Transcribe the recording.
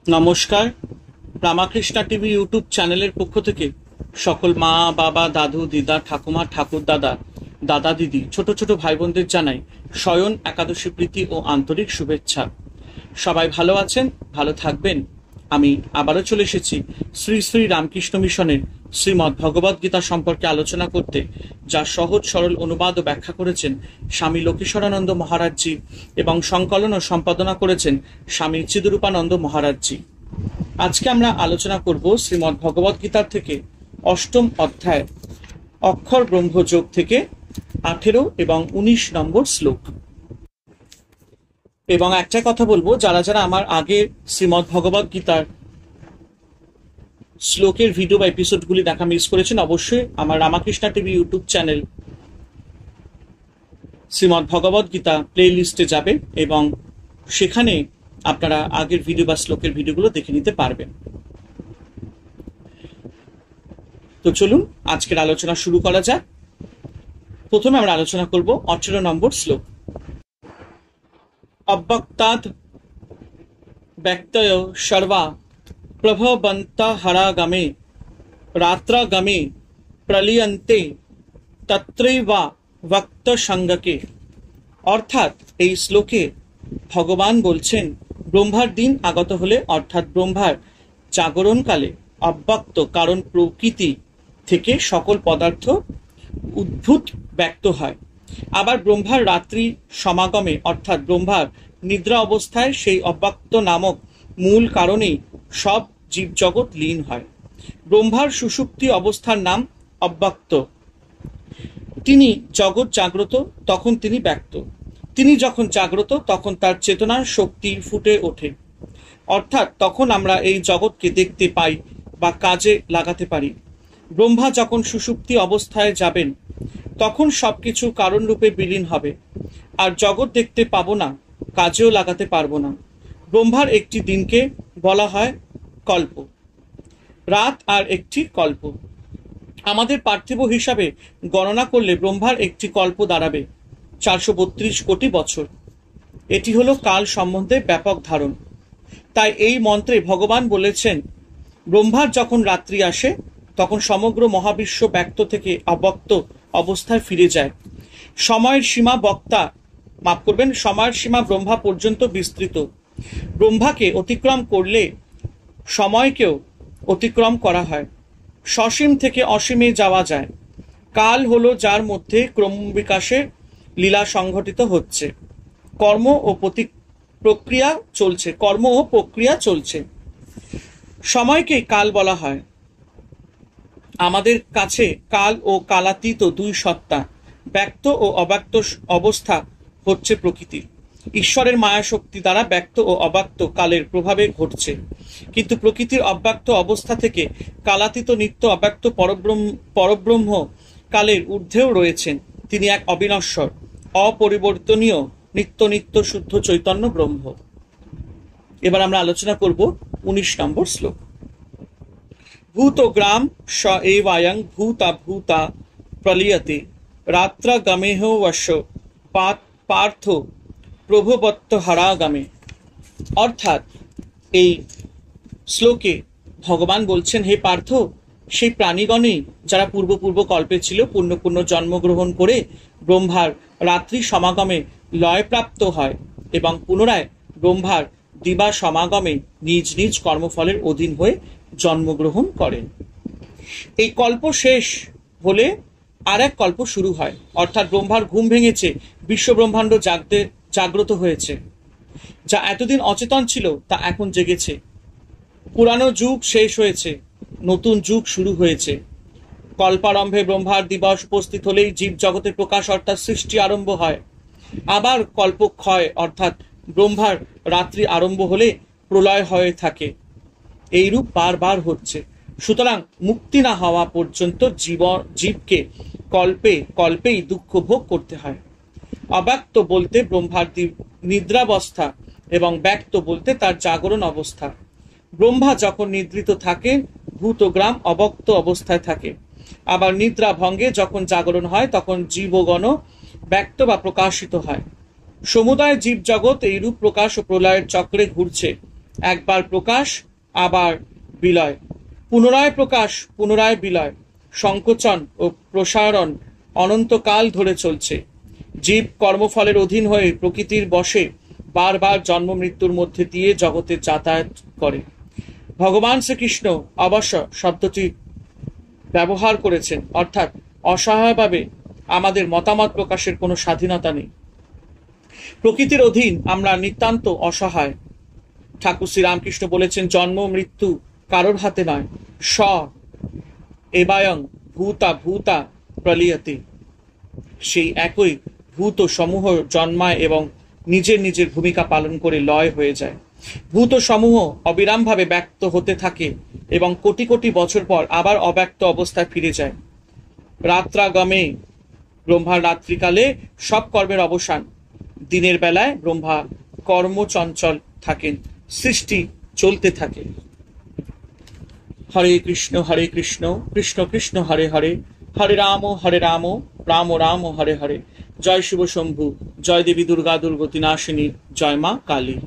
নমস্কার। Ramakrishna TV YouTube চ্যানেলের পক্ষ থেকে সকল মা বাবা দাদু দিদা ঠাকুমা ঠাকুর দাদা দাদা দিদি ছোট ছোট ভাই বোনদের জানাই শয়ন একাদশী প্রীতি ও আন্তরিক শুভেচ্ছা। সবাই ভালো আছেন, ভালো থাকবেন। আমি আবারও চলে এসেছি শ্রী শ্রী রামকৃষ্ণ মিশনের শ্রীমদ্ ভগবদ গীতা সম্পর্কে আলোচনা করতে, যা সহজ সরল অনুবাদ ও ব্যাখ্যা করেছেন স্বামী লক্ষ্মীশ্বরানন্দ মহারাজজি এবং সংকলন ও সম্পাদনা করেছেন স্বামী চিদরূপানন্দ মহারাজজি। আজকে আমরা আলোচনা করব শ্রীমদ্ ভগবদ গীতার থেকে অষ্টম অধ্যায় অক্ষর ব্রহ্মযোগ থেকে 18 এবং 19 নম্বর শ্লোক। এবং একটা কথা বলবো, যারা যারা আমার আগে শ্রীমদ্ ভগবদ গীতার শ্লোকের ভিডিও বা এপিসোডগুলি দেখা মিস করেছেন, অবশ্যই আমার Ramakrishna TV YouTube channel Shrimad Bhagavad Gita play লিস্টে যাবে এবং সেখানে আপনারা আগের ভিডিও বা শ্লোকের ভিডিওগুলো দেখে নিতে পারবেন। তো চলুন আজকের আলোচনা শুরু করা যাক। প্রথমে আমরা আলোচনা করব 18 নম্বর শ্লোক। অব্যক্তাৎ ব্যক্তয় সর্বা প্রভবন্তা হরাগমে রাত্রাগমে প্রলীয়ন্তে তত্রৈবা ভক্ত সঙ্গকে। অর্থাৎ এই শ্লোকে ভগবান বলছেন, ব্রহ্মার দিন আগত হলে অর্থাৎ ব্রহ্মার জাগরণকালে অব্যক্ত কারণ প্রকৃতি থেকে সকল পদার্থ উদ্ভূত ব্যক্ত হয়। আবার ব্রহ্মার রাত্রি সমাগমে অর্থাৎ ব্রহ্মার নিদ্রা অবস্থায় সেই অব্যক্ত নামক মূল কারণেই সব জীবজগৎ লীন হয়। ব্রহ্মার সুষুপ্তি অবস্থার নাম অব্যক্ত। তিনি জগৎ জাগ্রত, তখন তিনি ব্যক্ত। তিনি যখন জাগ্রত তখন তার চেতনার শক্তি ফুটে ওঠে, অর্থাৎ তখন আমরা এই জগৎকে দেখতে পাই বা কাজে লাগাতে পারি। ব্রহ্মা যখন সুষুপ্তি অবস্থায় যাবেন তখন সবকিছু কারণ রূপে বিলীন হবে, আর জগৎ দেখতে পাবো না, কাজেও লাগাতে পারবো না। ব্রহ্মার একটি দিনকে বলা হয় কল্প, রাত আর একটি কল্প। আমাদের পার্থিব হিসাবে গণনা করলে ব্রহ্মার একটি কল্প দাঁড়াবে 432 কোটি বছর। এটি হলো কাল সম্বন্ধে ব্যাপক ধারণ। তাই এই মন্ত্রে ভগবান বলেছেন, ব্রহ্মার যখন রাত্রি আসে তখন সমগ্র মহাবিশ্ব ব্যক্ত থেকে অব্যক্ত অবস্থায় ফিরে যায়। সময়ের সীমা সময়ের সীমা ব্রহ্মা পর্যন্ত বিস্তৃত। ব্রহ্মাকে অতিক্রম করলে সময়কেও অতিক্রম করা হয়। সসীম থেকে অসীমে যাওয়া যায়। কাল হলো যার মধ্যে ক্রম বিকাশের লীলা সংঘটিত হচ্ছে। কর্ম ও প্রক্রিয়া চলছে। সময়কে কাল বলা হয়। আমাদের কাছে কাল ও কালাতীত দুই সত্তা, ব্যক্ত ও অব্যক্ত অবস্থা হচ্ছে প্রকৃতির। ঈশ্বরের মায়া শক্তি দ্বারা ব্যক্ত ও অব্যক্ত কালের প্রভাবে ঘটছে, কিন্তু প্রকৃতির অব্যক্ত অবস্থা থেকে কালাতীত নিত্য অব্যক্ত পরব্রহ্ম কালের ঊর্ধ্বেও রয়েছেন। তিনি এক অবিনশ্বর, অপরিবর্তনীয়, নিত্য নিত্য শুদ্ধ চৈতন্য ব্রহ্ম। এবার আমরা আলোচনা করব 19 নম্বর শ্লোক। ভূতগ্রাম স এবায়ং ভূতা ভূতা প্রলীয়তে রাত্রাগমেহ বশ্য পার্থ প্রভবত্ত হরাগমে। অর্থাৎ এই শ্লোকে ভগবান বলছেন, হে পার্থ, সেই প্রাণীগণেই যারা পূর্ব কল্পে ছিল পুণ্য জন্মগ্রহণ করে ব্রহ্মার রাত্রি সমাগমে লয়প্রাপ্ত হয় এবং পুনরায় ব্রহ্মার দিবা সমাগমে নিজ নিজ কর্মফলের অধীন হয়ে জন্মগ্রহণ করেন। এই কল্প শেষ হলে আর এক কল্প শুরু হয়, অর্থাৎ ব্রহ্মার ঘুম ভেঙেছে, বিশ্ব ব্রহ্মাণ্ড জাগ্রত হয়েছে। যা এতদিন অচেতন ছিল তা এখন জেগেছে। পুরানো যুগ শেষ হয়েছে, নতুন যুগ শুরু হয়েছে। কল্পারম্ভে ব্রহ্মার দিবস উপস্থিত হলেই জীব জগতের প্রকাশ অর্থাৎ সৃষ্টি আরম্ভ হয়। আবার কল্পক্ষয় অর্থাৎ ব্রহ্মার রাত্রি আরম্ভ হলে প্রলয় হয়ে থাকে। এইরূপ বারবার হচ্ছে। সুতরাং মুক্তি না হওয়া পর্যন্ত জীবকে কল্পেই দুঃখ ভোগ করতে হয়। অব্যক্ত বলতে ব্রহ্মার নিদ্রাবস্থা এবং ব্যক্ত বলতে তার জাগরণ অবস্থা। ব্রহ্মা যখন নিদ্রিত থাকে ভূতগ্রাম অব্যক্ত অবস্থায় থাকে। আবার নিদ্রা ভঙ্গে যখন জাগরণ হয় তখন জীবগণ ব্যক্ত বা প্রকাশিত হয়। সমুদায় জীব জগৎ এইরূপ প্রকাশ ও প্রলয়ের চক্রে ঘুরছে। একবার প্রকাশ আবার বিলয়, পুনরায় প্রকাশ পুনরায় বিলয়, সংকোচন ও প্রসারণ অনন্তকাল ধরে চলছে। জীব কর্মফলের অধীন হয়ে প্রকৃতির বশে বারবার জন্ম মৃত্যুর মধ্যে দিয়ে জগতে যাতায়াত করে। ভগবান শ্রীকৃষ্ণ অবশ্য শব্দটি ব্যবহার করেছেন, অর্থাৎ অসহায়ভাবে আমাদের মতামত প্রকাশের কোনো স্বাধীনতা নেই। প্রকৃতির অধীন আমরা নিতান্ত অসহায়। ঠাকুর শ্রীরামকৃষ্ণ বলেছেন, জন্ম মৃত্যু কারোর হাতে নয়। স এবায়ং ভূতা ভূতা প্রলীয়তে, সেই একই ভূত সমূহ জন্মায় এবং নিজের নিজের ভূমিকা পালন করে লয় হয়ে যায়। ভূত সমূহ অবিরামভাবে ব্যক্ত হতে থাকে এবং কোটি কোটি বছর পর আবার অব্যক্ত অবস্থায় ফিরে যায়। রাত্রাগমে, ব্রহ্মার রাত্রিকালে সব কর্মের অবসান। দিনের বেলায় ব্রহ্মা কর্মচঞ্চল থাকেন, সৃষ্টি চলতে থাকে। হরে কৃষ্ণ কৃষ্ণ কৃষ্ণ হরে হরে, হরে রাম রাম রাম হরে হরে। জয় শিব শম্ভু, জয় দেবী দুর্গা দুর্গতি নাশিনী, জয় মা কালী।